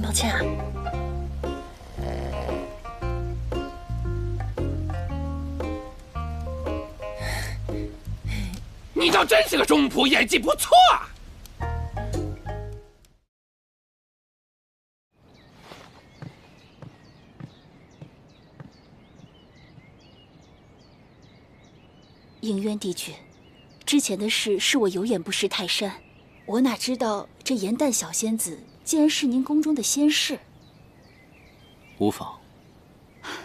抱歉啊。你倒真是个中仆，演技不错啊！应渊帝君，之前的事是我有眼不识泰山，我哪知道这颜淡小仙子竟然是您宫中的仙士。无妨。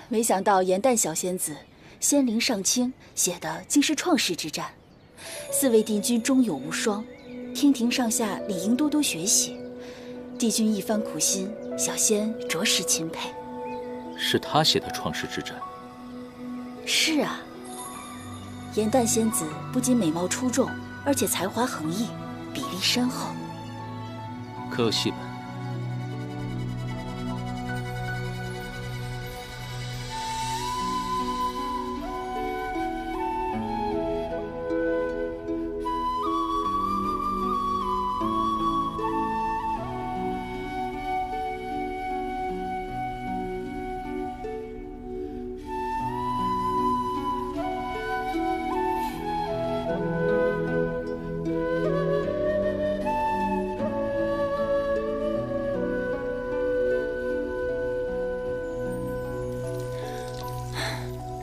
没想到颜淡小仙子仙灵上清，写的竟是创世之战。四位帝君忠勇无双，天庭上下理应多多学习。帝君一番苦心，小仙着实钦佩。是他写的创世之战？是啊。颜淡仙子不仅美貌出众，而且才华横溢，比例深厚。可惜了。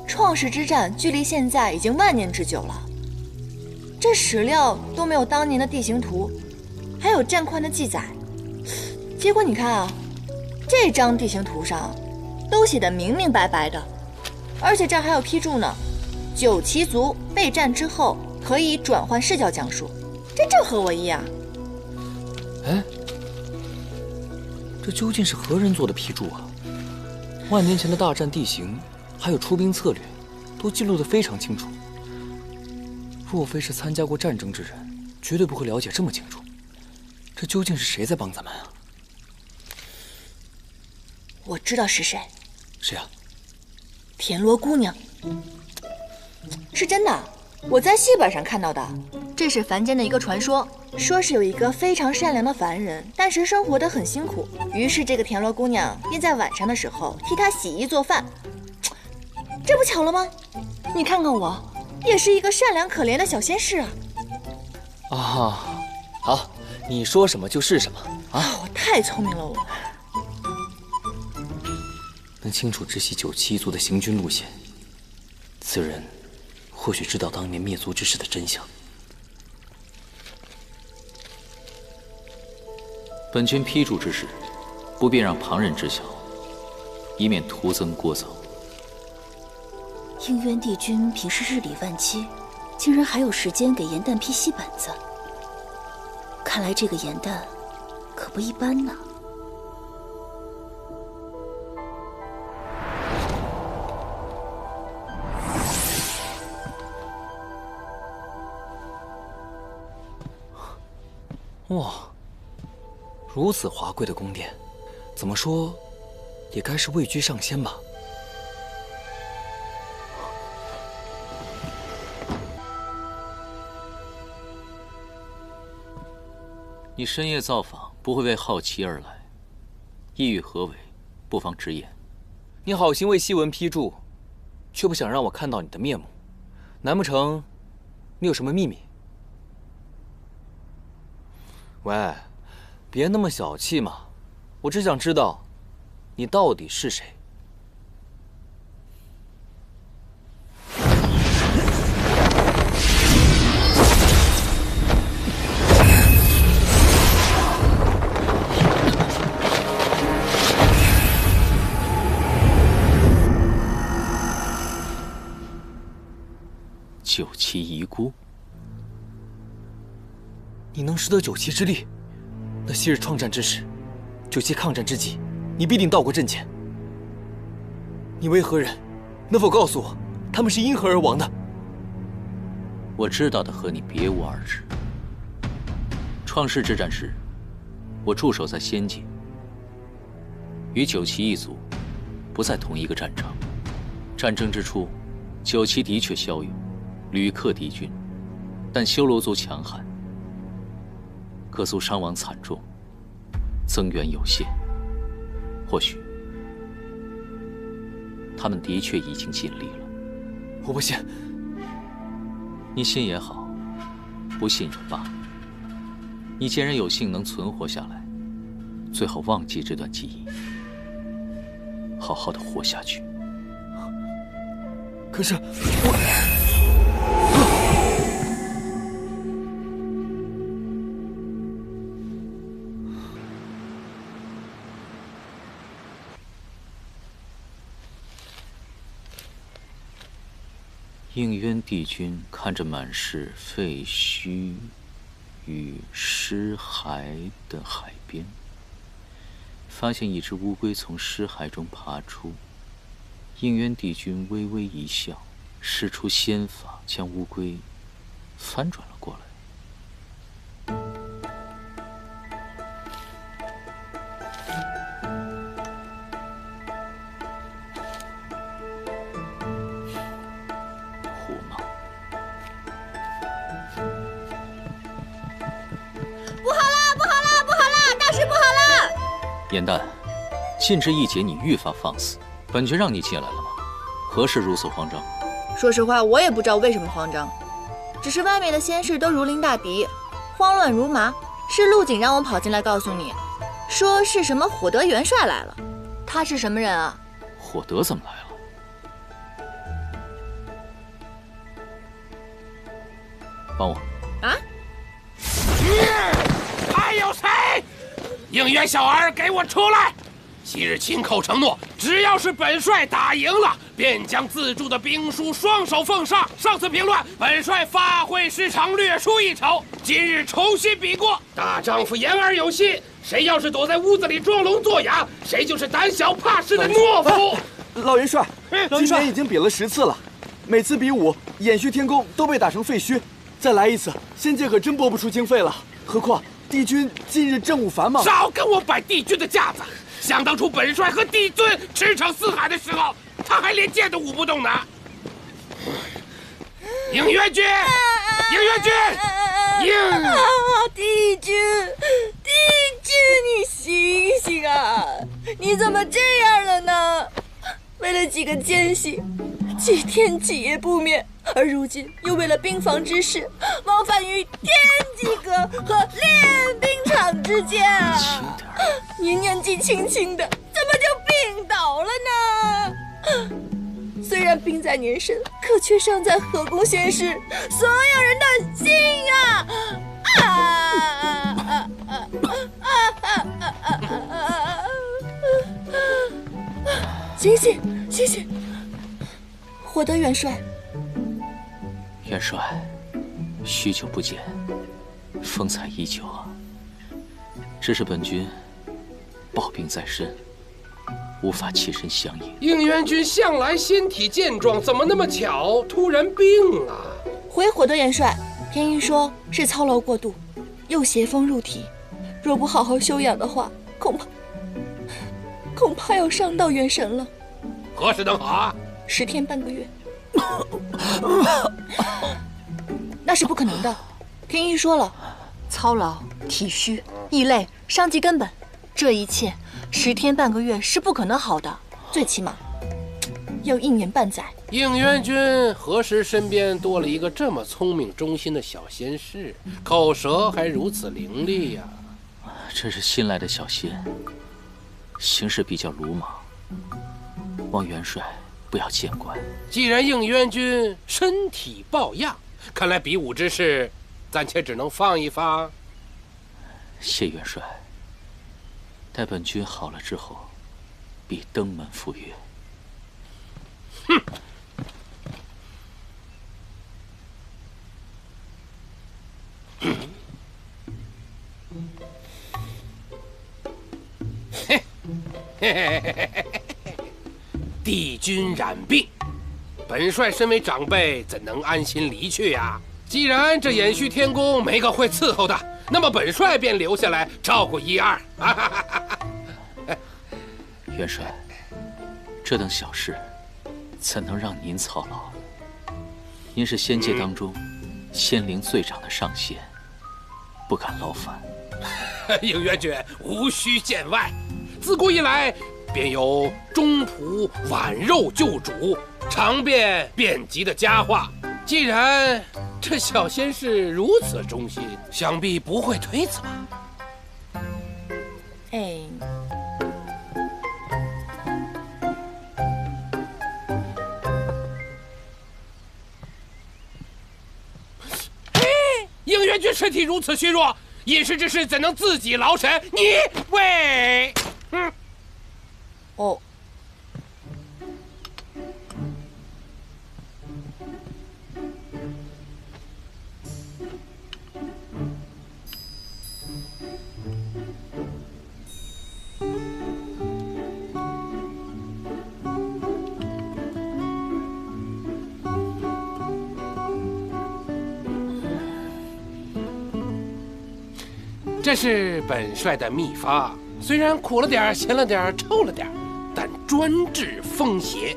创世之战距离现在已经万年之久了，这史料都没有当年的地形图，还有战况的记载。结果你看啊，这张地形图上都写得明明白白的，而且这儿还有批注呢：9旗族备战之后可以转换视角讲述，这正合我意啊！哎，这究竟是何人做的批注啊？万年前的大战地形，还有出兵策略，都记录得非常清楚。若非是参加过战争之人，绝对不会了解这么清楚。这究竟是谁在帮咱们啊？我知道是谁。谁啊？田螺姑娘。是真的，我在戏本上看到的。这是凡间的一个传说，说是有一个非常善良的凡人，但是生活得很辛苦，于是这个田螺姑娘便在晚上的时候替他洗衣做饭。这不巧了吗？你看看我，也是一个善良可怜的小仙士啊！啊，好，你说什么就是什么啊！我太聪明了，我能清楚知悉9旗一族的行军路线，此人或许知道当年灭族之事的真相。本君批注之事，不便让旁人知晓，以免徒增聒噪。应渊帝君平时日理万机，竟然还有时间给颜淡批细本子。看来这个颜淡可不一般呢。哇，如此华贵的宫殿，怎么说也该是位居上仙吧？你深夜造访，不会为好奇而来，意欲何为？不妨直言。你好心为檄文批注，却不想让我看到你的面目，难不成你有什么秘密？喂，别那么小气嘛！我只想知道，你到底是谁？9旗遗孤，你能识得9旗之力，那昔日创战之时，9旗抗战之际，你必定到过阵前。你为何人？能否告诉我，他们是因何而亡的？我知道的和你别无二致。创世之战时，我驻守在仙界，与9旗一族不在同一个战场，战争之初，九旗的确骁勇，屡克敌军，但修罗族强悍，各族伤亡惨重，增援有限。或许，他们的确已经尽力了。我不信。你信也好，不信也罢。你既然有幸能存活下来，最好忘记这段记忆，好好的活下去。可是我……应渊帝君看着满是废墟与尸骸的海边，发现一只乌龟从尸骸中爬出。应渊帝君微微一笑，施出仙法，将乌龟翻转了过来。胡闹！不好了，不好了，不好了！大事不好了！颜淡，禁制一劫，你愈发放肆。本君让你进来了吗？何事如此慌张？说实话，我也不知道为什么慌张，只是外面的仙士都如临大敌，慌乱如麻。是陆景让我跑进来告诉你，说是什么火德元帅来了。他是什么人啊？火德怎么来了？帮我！啊？还有谁？应渊小儿，给我出来！昔日亲口承诺，只要是本帅打赢了，便将自铸的兵书双手奉上。上次评论，本帅发挥失常，略输一筹。今日重新比过，大丈夫言而有信。谁要是躲在屋子里装聋作哑，谁就是胆小怕事的懦夫。老元帅，今年已经比了10次了，每次比武，偃虚天宫都被打成废墟。再来一次，仙界可真拨不出经费了。何况帝君近日政务繁忙。少跟我摆帝君的架子！想当初本帅和帝尊驰骋四海的时候，他还连剑都舞不动呢。应元君，应元君，帝君，你醒醒啊！你怎么这样了呢？为了几个奸细，几天几夜不眠，而如今又为了兵房之事，往返于天机阁和练兵场之间啊！你年纪轻轻的，怎么就病倒了呢？虽然病在年深，可却伤在河宫仙士所有人的心啊！醒醒，醒醒！火德元帅，元帅，许久不见，风采依旧啊。只是本君抱病在身，无法起身相迎。应元君向来身体健壮，怎么那么巧突然病了？回火德元帅，天一说是操劳过度，又邪风入体，若不好好休养的话，恐怕要伤到元神了。何时能好啊？10天半个月。那是不可能的。天一说了，操劳、体虚、易累，伤及根本，这一切10天半个月是不可能好的，最起码要1年半载。应元君何时身边多了一个这么聪明忠心的小仙士，口舌还如此伶俐呀？这是新来的小仙，行事比较鲁莽，望元帅不要见怪。既然应元君身体抱恙，看来比武之事暂且只能放一放。谢元帅，待本君好了之后，必登门赴约。哼！帝君染病，本帅身为长辈，怎能安心离去呀？既然这偃虚天宫没个会伺候的，那么本帅便留下来照顾1、2。元帅，这等小事，怎能让您操劳？您是仙界当中仙灵最长的上仙，不敢劳烦。应元君无需见外，自古以来便有中仆挽肉救主、尝遍遍及的佳话。既然这小仙士如此忠心，想必不会推辞吧？哎，应元君身体如此虚弱，饮食之事怎能自己劳神？你喂，哦，这是本帅的秘方，虽然苦了点、咸了点、臭了点，但专治风邪。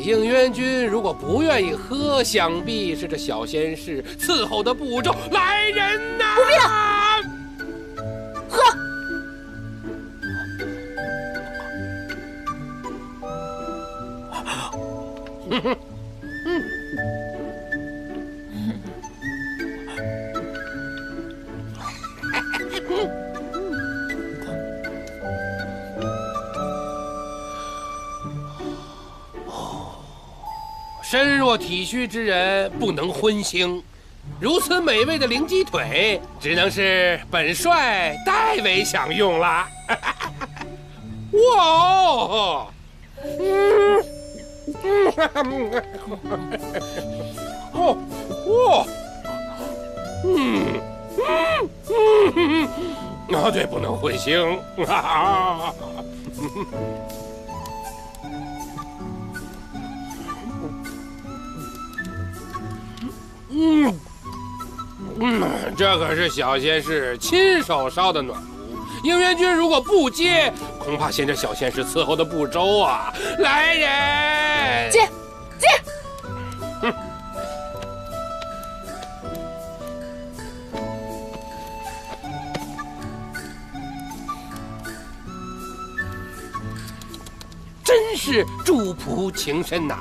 应元君如果不愿意喝，想必是这小仙士伺候的不周。来人呐！不必了，喝。身弱体虚之人不能荤腥，如此美味的灵鸡腿，只能是本帅代为享用了。哇哦！对，不能荤腥。这可是小仙士亲手烧的暖炉，应元君如果不接，恐怕嫌这小仙士伺候的不周啊！来人，接。真是主仆情深呐！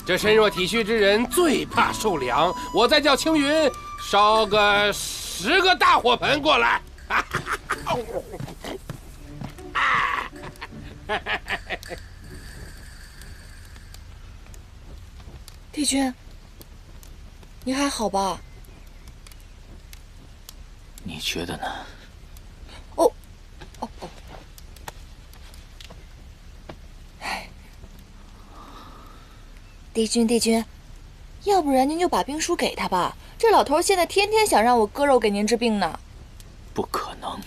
这身弱体虚之人最怕受凉，我再叫青云烧个10个大火盆过来。帝君，你还好吧？你觉得呢？哦。帝君，要不然您就把兵书给他吧。这老头现在天天想让我割肉给您治病呢。不可能。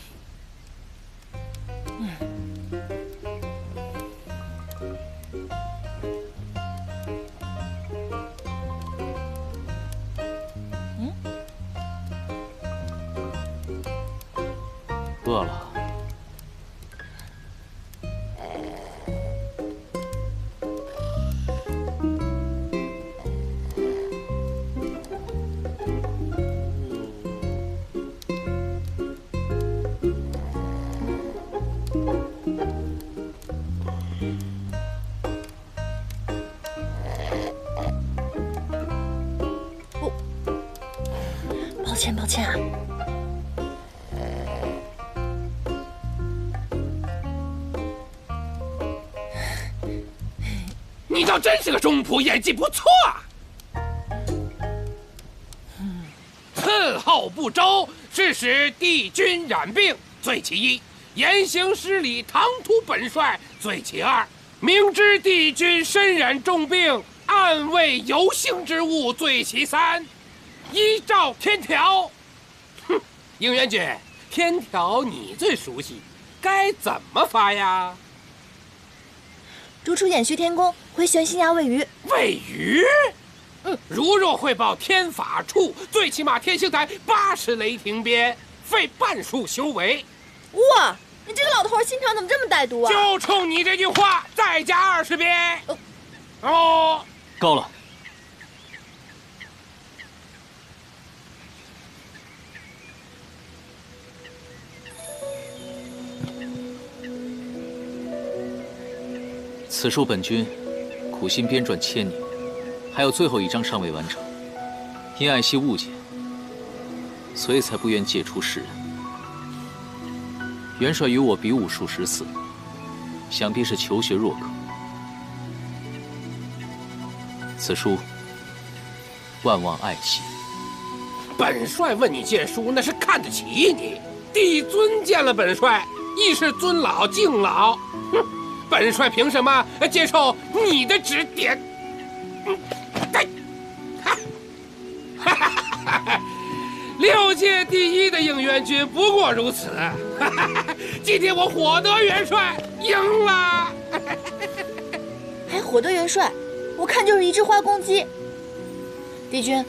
饿了。抱歉啊。你倒真是个中仆，演技不错啊。伺候不周，致使帝君染病，罪其一；言行失礼，唐突本帅，罪其二；明知帝君身染重病，暗为有幸之物，罪其三。依照天条，应元君，天条你最熟悉，该怎么发呀？逐出偃虚天宫，回玄心崖喂鱼。喂鱼？如若汇报天法处，最起码天星台80雷霆鞭，费半数修为。哇，你这个老头心肠怎么这么歹毒啊？就冲你这句话，再加20鞭。哦，够了。此书本君苦心编撰千年，还有最后一章尚未完成，因爱惜物件，所以才不愿借出世人。元帅与我比武数十次，想必是求学若渴。此书万望爱惜。本帅问你借书，那是看得起你。帝尊见了本帅，亦是尊老敬老。哼，本帅凭什么接受你的指点？6届第一的应元军不过如此。今天我火德元帅赢了。还火德元帅，我看就是一只花公鸡。帝君，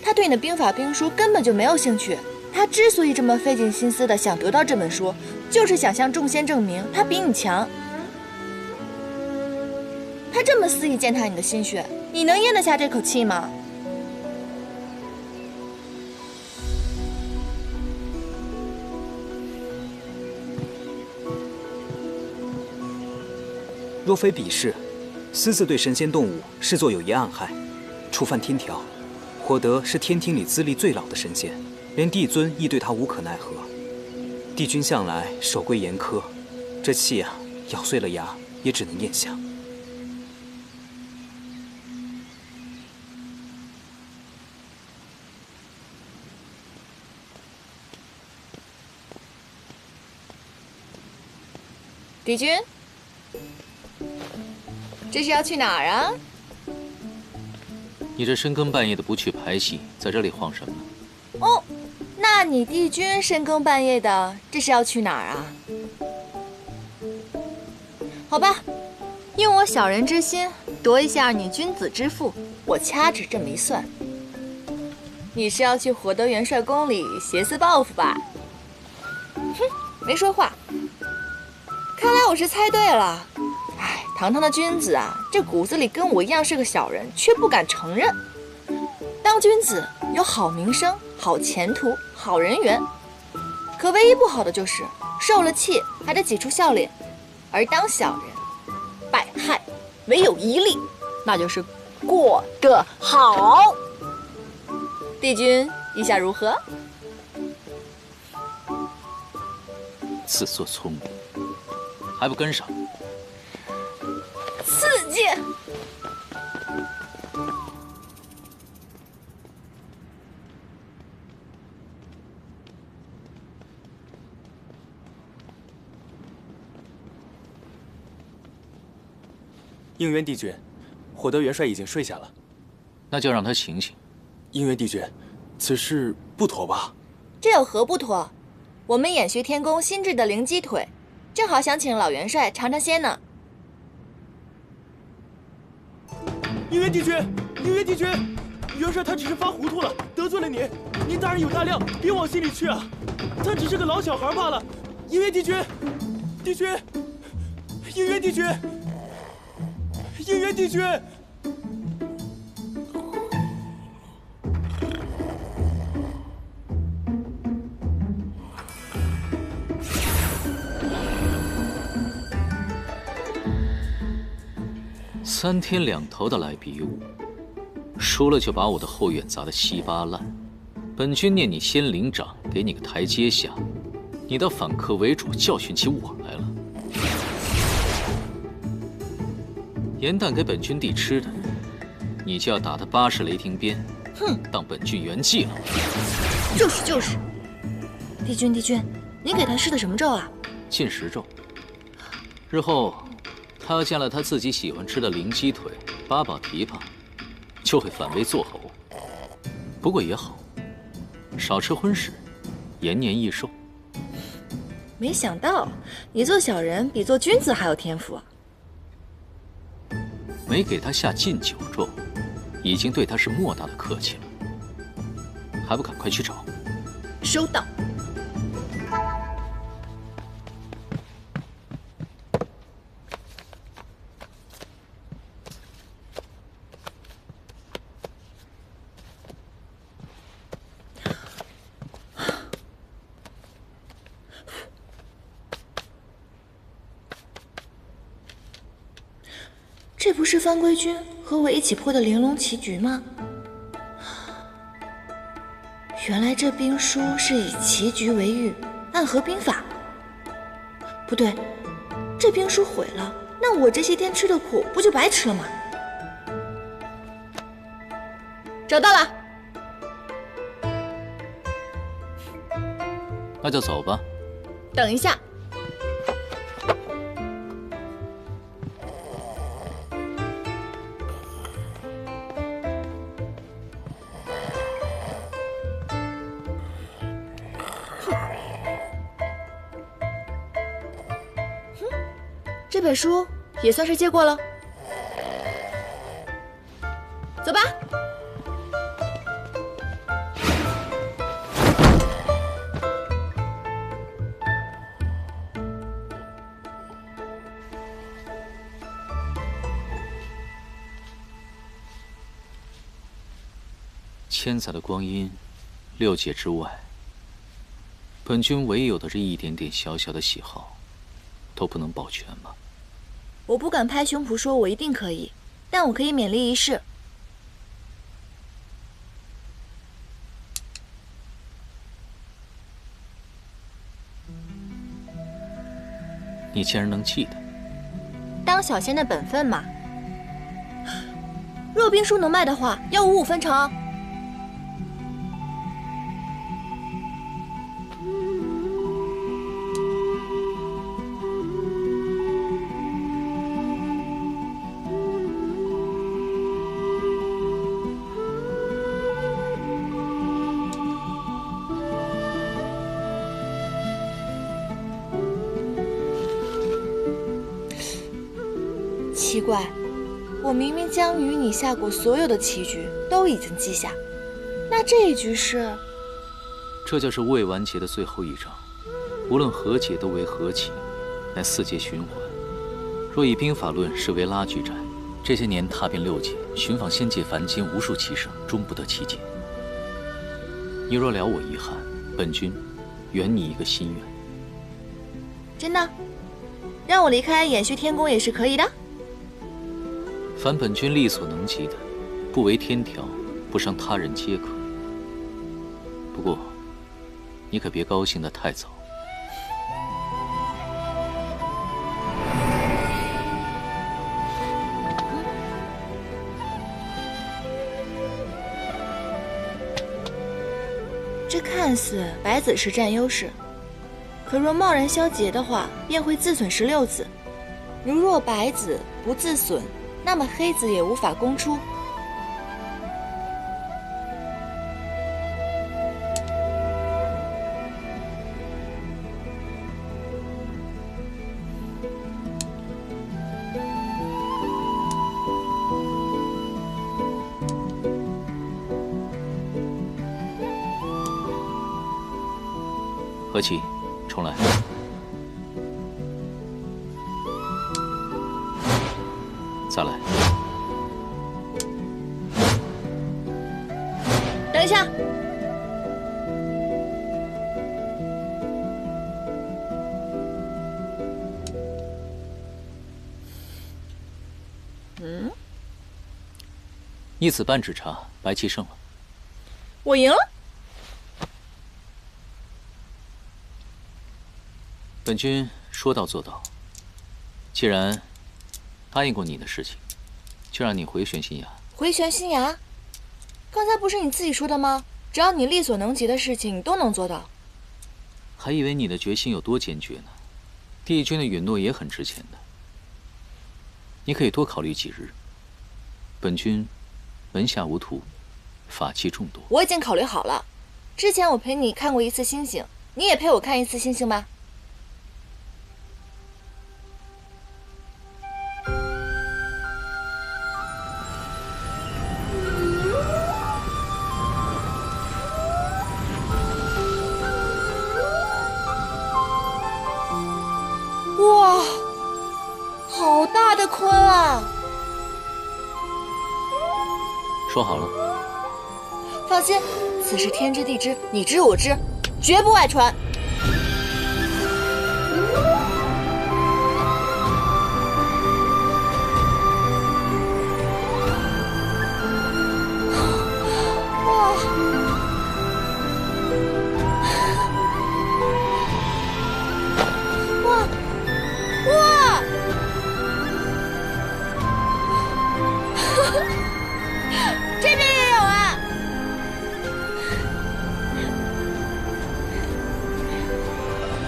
他对你的兵法兵书根本就没有兴趣。他之所以这么费尽心思的想得到这本书，就是想向众仙证明他比你强。他这么肆意践踏你的心血，你能咽得下这口气吗？若非鄙视，私自对神仙动物视作有疑暗害，触犯天条。火德是天庭里资历最老的神仙，连帝尊亦对他无可奈何。帝君向来守规严苛，这气啊，咬碎了牙也只能咽下。帝君。这是要去哪儿啊？你这深更半夜的不去排戏，在这里晃什么呢？哦，那你帝君深更半夜的，这是要去哪儿啊？好吧，用我小人之心夺一下你君子之腹，我掐指这么一算，你是要去火德元帅宫里挟私报复吧？哼，没说话。看来我是猜对了。哎，堂堂的君子啊，这骨子里跟我一样是个小人，却不敢承认。当君子有好名声、好前途、好人缘，可唯一不好的就是受了气还得挤出笑脸。而当小人，百害唯有一利，那就是过得好。帝君意下如何？自作聪明，还不跟上？刺激！应元帝君，火德元帅已经睡下了。那就让他醒醒。应元帝君，此事不妥吧？这有何不妥？我们偃虚天宫新制的灵鸡腿，正好想请老元帅尝尝鲜呢。应元帝君，应元帝君，元帅他只是发糊涂了，得罪了您，您大人有大量，别往心里去啊。他只是个老小孩罢了。应元帝君，帝君，应元帝君，应元帝君。3天2头的来比武，输了就把我的后院砸得稀巴烂。本君念你仙灵掌，给你个台阶下，你倒反客为主，教训起我来了。盐蛋给本君弟吃的，你就要打他80雷霆鞭，哼，当本君圆寂了。就是，帝君，你给他施的什么咒啊？禁食咒。日后他要见了他自己喜欢吃的灵鸡腿、八宝蹄膀，就会反胃作呕。不过也好，少吃荤食，延年益寿。没想到你做小人比做君子还有天赋啊！没给他下禁酒咒，已经对他是莫大的客气了，还不赶快去找？收到。不是番规军和我一起破的玲珑棋局吗？原来这兵书是以棋局为喻，暗合兵法。不对，这兵书毁了，那我这些天吃的苦不就白吃了吗？找到了。那就走吧。等一下。这本书也算是借过了，走吧。千载的光阴，6界之外，本君唯有的这一点点小小的喜好，都不能保全吗？我不敢拍胸脯说我一定可以，但我可以勉力一试。你竟然能记得？当小仙的本分嘛。若兵书能卖的话，要5分成。奇怪，我明明将与你下过所有的棋局都已经记下，那这一局是？这就是未完结的最后一章，无论何解都为何棋，乃4界循环。若以兵法论视为拉锯战，这些年踏遍6界，寻访仙界凡间无数棋圣，终不得其解。你若了我遗憾，本君圆你一个心愿。真的？让我离开延续天宫也是可以的？凡本君力所能及的，不违天条，不伤他人皆可。不过，你可别高兴得太早。这看似白子是占优势，可若贸然消劫的话，便会自损16子。如若白子不自损，那么黑子也无法攻出。和棋，重来。再来。等一下。一子半指茶，白棋胜了。我赢了。本君说到做到。既然答应过你的事情，就让你回玄心崖。回玄心崖？刚才不是你自己说的吗？只要你力所能及的事情，你都能做到。还以为你的决心有多坚决呢。帝君的允诺也很值钱的。你可以多考虑几日。本君门下无徒，法器众多。我已经考虑好了。之前我陪你看过一次星星，你也陪我看一次星星吧。哇，好大的鲲啊！说好了。放心，此事天知地知，你知我知，绝不外传。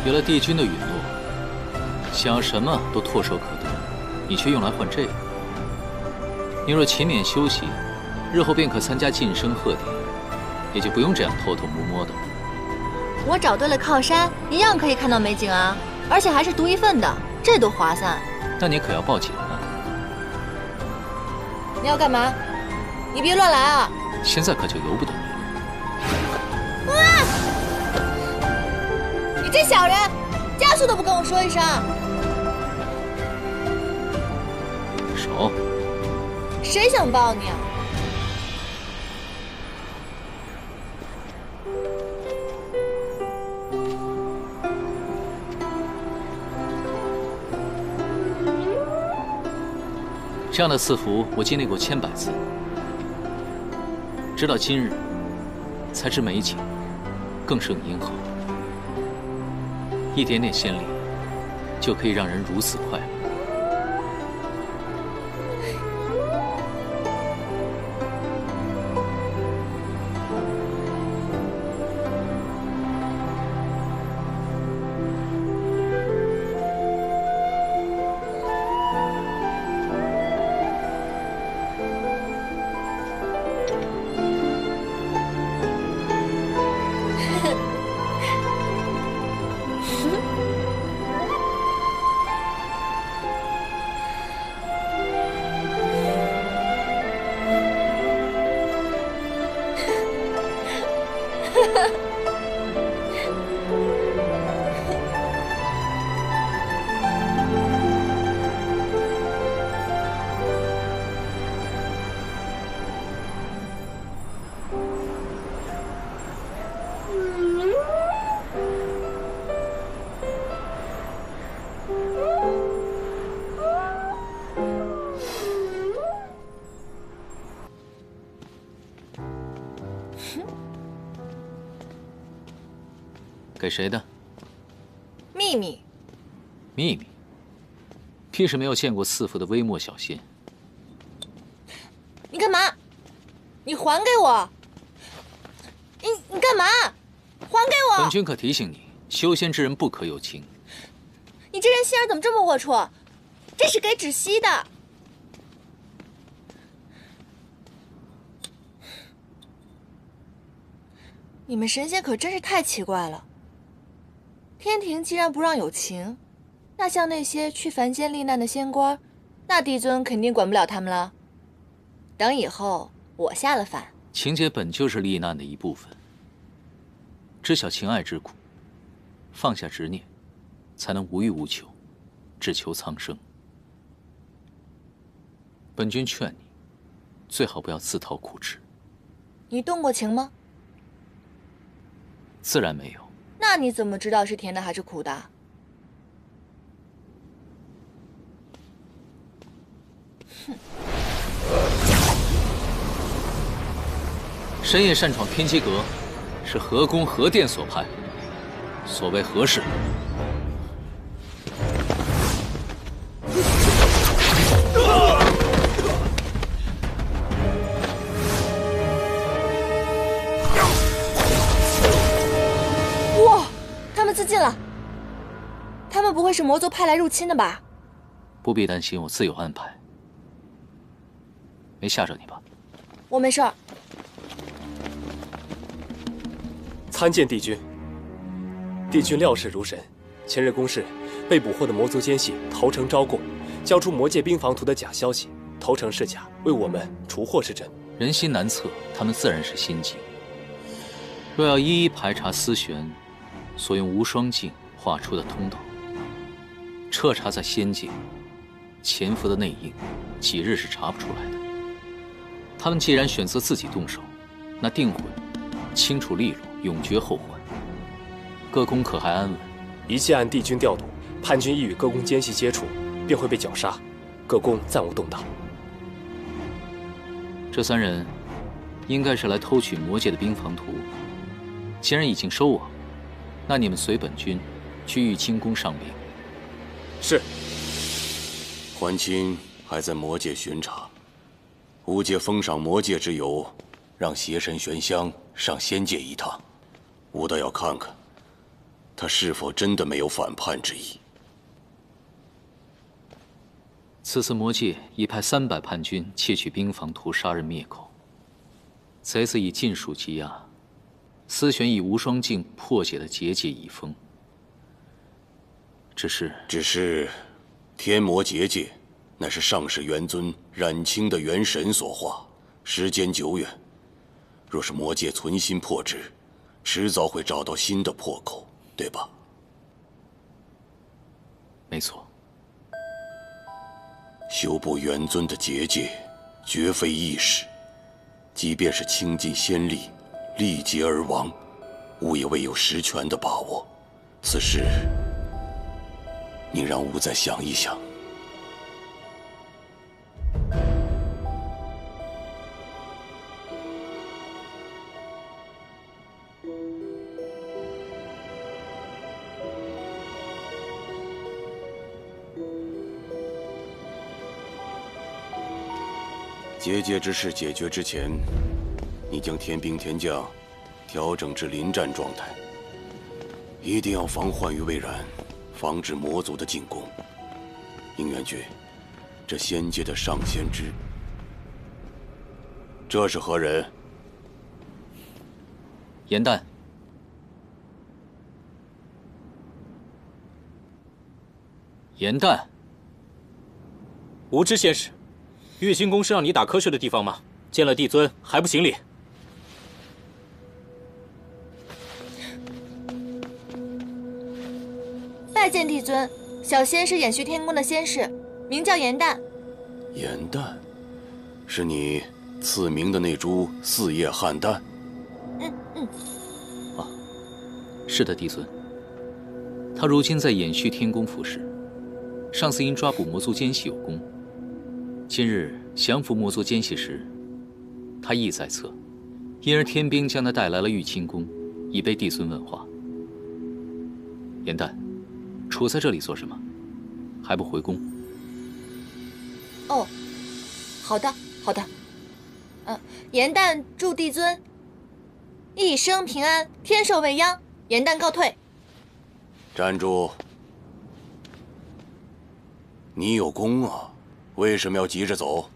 有了帝君的陨落，想要什么都唾手可得，你却用来换这个。你若勤勉修习，日后便可参加晋升贺典，也就不用这样偷偷摸摸的。我找对了靠山，一样可以看到美景啊，而且还是独一份的，这多划算。那你可要报警了。你要干嘛？你别乱来啊！现在可就由不得你了。你这小人，加速都不跟我说一声。手。谁想抱你啊？这样的赐福我经历过千百次，直到今日，才知美景更胜银河。一点点仙力，就可以让人如此快乐。给谁的？秘密。秘密？必是没有见过赐福的微末小仙。你干嘛？你还给我！你干嘛？还给我！本君可提醒你，修仙之人不可有情。你这人心眼怎么这么龌龊？这是给芷溪的。你们神仙可真是太奇怪了。天庭既然不让有情，那像那些去凡间历难的仙官，那帝尊肯定管不了他们了。等以后我下了凡，情劫本就是历难的一部分。知晓情爱之苦，放下执念，才能无欲无求，只求苍生。本君劝你，最好不要自讨苦吃。你动过情吗？自然没有。那你怎么知道是甜的还是苦的？哼！深夜擅闯天机阁，是何宫何殿所派？所谓何事？自尽了，他们不会是魔族派来入侵的吧？不必担心，我自有安排。没吓着你吧？我没事儿。参见帝君。帝君料事如神，前日宫室被捕获的魔族奸细投诚招供，交出魔界兵防图的假消息，投诚是假，为我们除祸是真。人心难测，他们自然是心机。若要一一排查思玄所用无双镜画出的通道，彻查在仙界潜伏的内应，几日是查不出来的。他们既然选择自己动手，那定会清楚利落，永绝后患。各宫可还安稳？一切按帝君调度，叛军一与各宫奸细接触，便会被绞杀。各宫暂无动荡。这三人应该是来偷取魔界的兵防图，既然已经收网，那你们随本君去玉清宫上禀。是。桓清还在魔界巡查，吾借封赏魔界之由，让邪神玄香上仙界一趟。吾倒要看看，他是否真的没有反叛之意？此次魔界已派300叛军窃取兵房，图杀人灭口。贼子以尽数羁押，思玄以无双镜破解了结界已封。只是，天魔结界，乃是上世元尊冉青的元神所化，时间久远。若是魔界存心破之，迟早会找到新的破口，对吧？没错。修补元尊的结界，绝非易事。即便是倾尽仙力，力竭而亡，吾也未有十全的把握。此事，你让吾再想一想。结界之事解决之前，你将天兵天将调整至临战状态，一定要防患于未然，防止魔族的进攻。应元君，这仙界的上仙之，这是何人？严旦。严旦。无知仙使。玉清宫是让你打瞌睡的地方吗？见了帝尊还不行礼？拜见帝尊，小仙是衍虚天宫的仙使，名叫严旦。严旦，是你赐名的那株四叶汉丹？啊，是的，帝尊。他如今在衍虚天宫服侍，上次因抓捕魔族奸细有功。今日降服魔族奸细时，他意在侧，因而天兵将他带来了玉清宫，以备帝尊问话。严旦，处在这里做什么？还不回宫？哦，好的，好的。严旦祝帝尊一生平安，天寿未央。严旦告退。站住！你有功啊。为什么要急着走？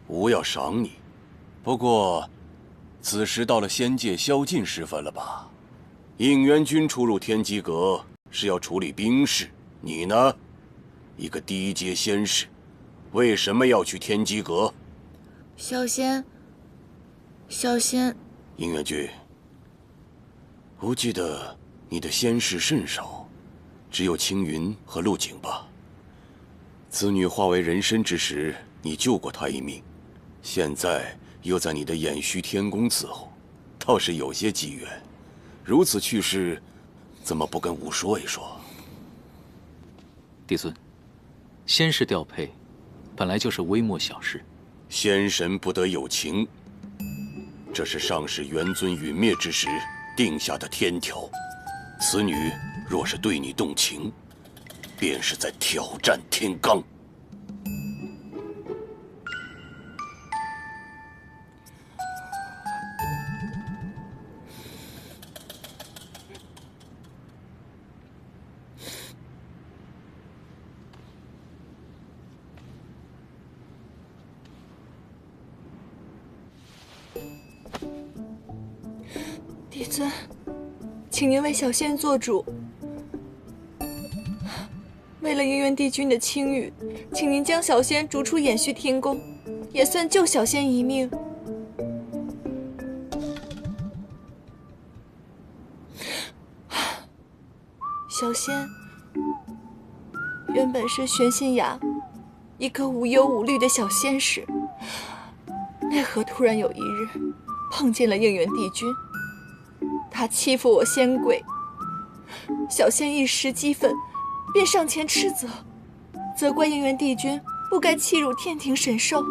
吾要赏你。不过，此时到了仙界宵禁时分了吧？应元君出入天机阁是要处理兵事，你呢，一个低阶仙使，为什么要去天机阁？小仙。应元君，吾记得你的仙士甚少，只有青云和陆景吧？此女化为人身之时，你救过她一命，现在又在你的衍虚天宫伺候，倒是有些机缘。如此趣事，怎么不跟吾说一说？帝尊，仙士调配本来就是微末小事。仙神不得有情，这是上世元尊陨灭之时定下的天条。此女若是对你动情，便是在挑战天罡。帝尊，请您为小仙做主。为了应元帝君的清誉，请您将小仙逐出衍虚天宫，也算救小仙一命。小仙原本是玄心崖一个无忧无虑的小仙使，奈何突然有一日碰见了应元帝君，他欺负我仙贵，小仙一时激愤，便上前斥责怪应元帝君不该欺辱天庭神兽。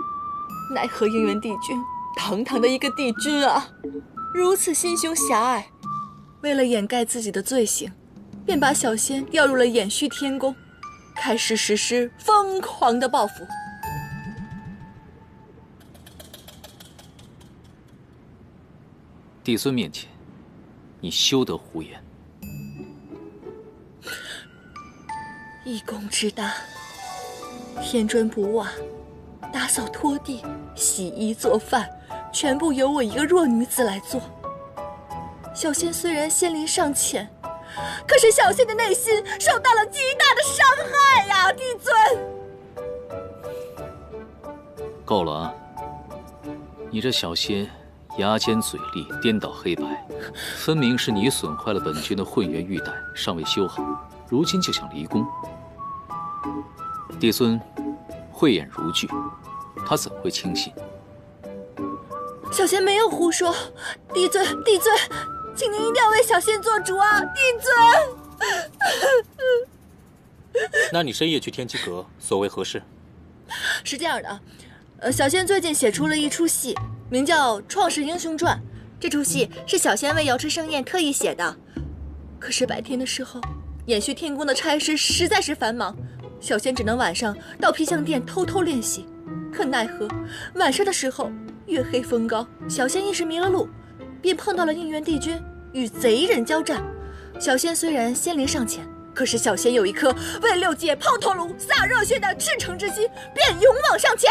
奈何应元帝君堂堂的一个帝君啊，如此心胸狭隘，为了掩盖自己的罪行，便把小仙调入了衍虚天宫，开始实施疯狂的报复。帝尊面前，你休得胡言。一公之大，添砖补瓦，打扫拖地、洗衣做饭，全部由我一个弱女子来做。小仙虽然仙龄尚浅，可是小仙的内心受到了极大的伤害呀，帝尊。够了啊！你这小仙牙尖嘴利，颠倒黑白，分明是你损坏了本君的混元玉带，尚未修好，如今就想离宫。帝尊慧眼如炬，他怎会轻信？小仙没有胡说，帝尊，请您一定要为小仙做主啊，帝尊。那你深夜去天机阁，所为何事？是这样的，小仙最近写出了一出戏，名叫《创世英雄传》。这出戏是小仙为瑶池盛宴特意写的。可是白天的时候，延续天宫的差事实在是繁忙，小仙只能晚上到皮香殿偷偷练习。可奈何晚上的时候月黑风高，小仙一时迷了路，便碰到了应元帝君与贼人交战。小仙虽然仙龄尚浅，可是小仙有一颗为六界抛头颅、洒热血的赤诚之心，便勇往上前。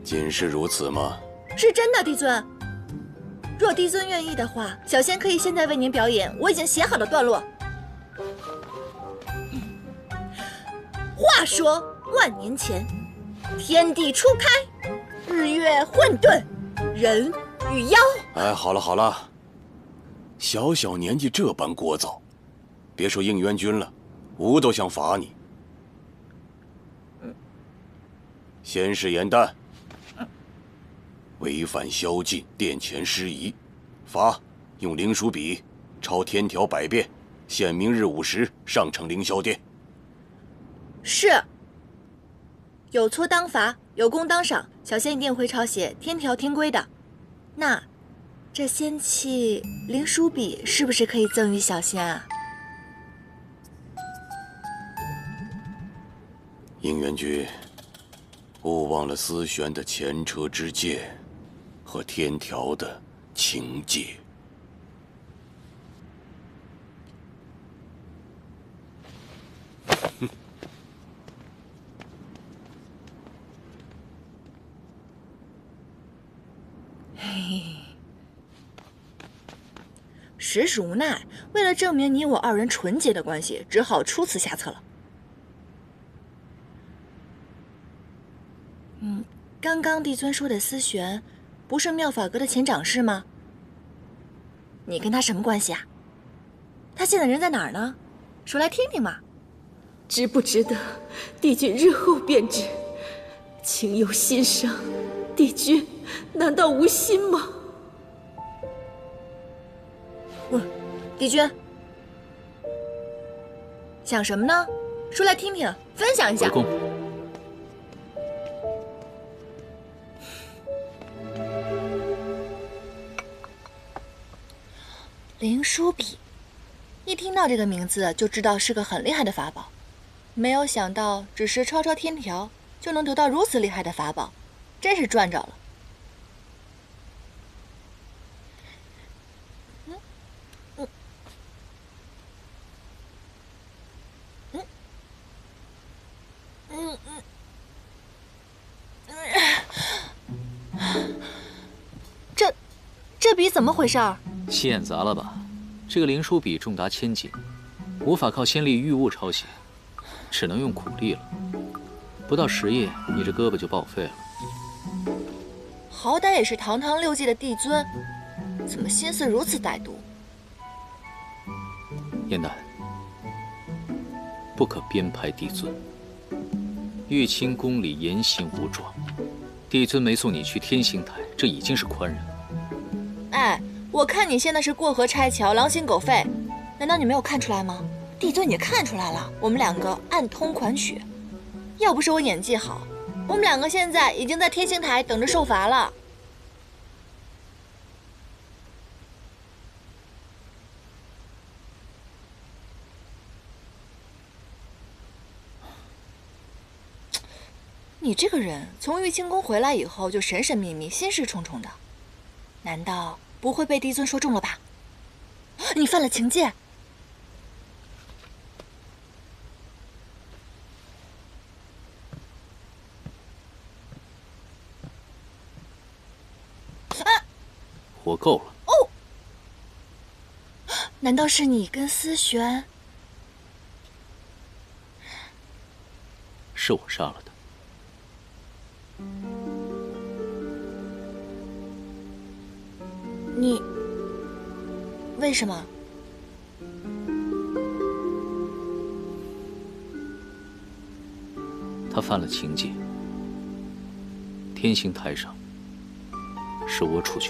仅是如此吗？是真的，帝尊。若帝尊愿意的话，小仙可以现在为您表演我已经写好的段落。话说万年前，天地初开，日月混沌，人与妖。哎，好了，小小年纪这般聒噪，别说应元君了，吾都想罚你。先是严旦，违反宵禁，殿前失仪，罚用灵书笔抄天条100遍，限明日午时上呈凌霄殿。是。有错当罚，有功当赏，小仙一定会抄写天条天规的。那这仙器灵书笔是不是可以赠予小仙啊？应元君，勿忘了思玄的前车之鉴和天条的情戒。实属无奈，为了证明你我二人纯洁的关系，只好出此下策了。刚刚帝尊说的思玄，不是妙法阁的前掌事吗？你跟他什么关系啊？他现在人在哪儿呢？说来听听嘛。值不值得，帝君日后便知。情由心生，帝君难道无心吗？帝君想什么呢？说来听听，分享一下。回宫。灵书笔，一听到这个名字就知道是个很厉害的法宝，没有想到只是抄抄天条就能得到如此厉害的法宝，真是赚着了。这笔怎么回事儿？现砸了吧？这个灵书笔重达1000斤，无法靠仙力御物抄写，只能用苦力了。不到10夜，你这胳膊就报废了。好歹也是堂堂6界的帝尊，怎么心思如此歹毒？燕丹，不可编排帝尊。玉清宫里严刑无状，帝尊没送你去天星台，这已经是宽仁。哎，我看你现在是过河拆桥，狼心狗肺，难道你没有看出来吗？帝尊也看出来了，我们两个暗通款曲。要不是我演技好，我们两个现在已经在天星台等着受罚了。你这个人从玉清宫回来以后就神神秘秘、心事重重的，难道不会被帝尊说中了吧？你犯了情戒。活够了。哦，难道是你跟思璇？是我杀了他。你为什么？他犯了情戒，天星台上是我处决。